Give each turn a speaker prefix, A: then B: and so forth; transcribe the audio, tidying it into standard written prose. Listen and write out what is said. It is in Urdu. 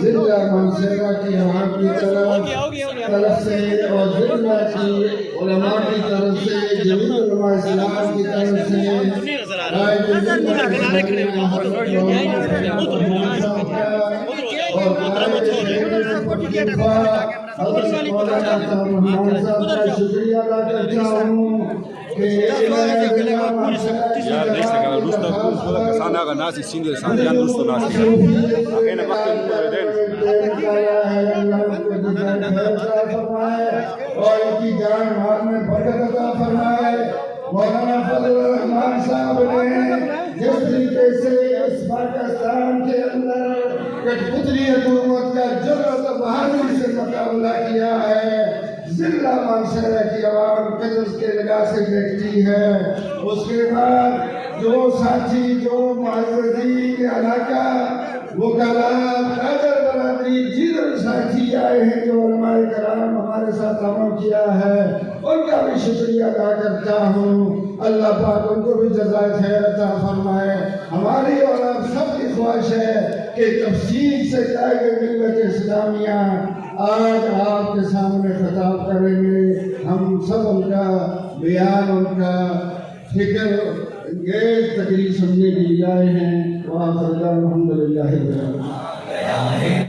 A: ضلع منصورہ کی عوام کی طرف سے اور ضلع کی علماء کی طرف سے جمعیت علماء اسلام کی طرف سے شکریہ ادا کرتا ہوں
B: Ja, nächster kann Lust auf Sana Nasi Single Sandian Lust auf Nasi. Eine macht den
A: اور ان کی جان مال میں برکت عطا فرمائے۔ مولانا فضل الرحمان صاحب نے جس طریقے سے اس پاکستان کے اندر کٹپتلی حکومت کا جرأت و بہادری سے مقابلہ کیا ہے، ضلع منصورہ کی عوام قدس کے نگاہ سے دیکھتی ہے۔ اس کے بعد جو ساتھی جو معززین علاقہ وکلاء قادر برادری جدھر ساتھی آئے ہیں جو علماء کرام ہمارے ساتھ تعاون کیا ہے، ان کا بھی شکریہ ادا کرتا ہوں۔ اللہ پاک ان کو بھی جزائے خیر عطا فرمائے۔ ہماری اور آپ سب کی خواہش ہے کہ تفصیل سے قائد ملت اسلامیہ آج آپ کے سامنے خطاب کریں گے۔ ہم سب ان کا بیان، ان کا فکر انگیز تقریر سننے کے لیے آئے ہیں۔ وآخر دعوانا الحمدللہ رب العالمین۔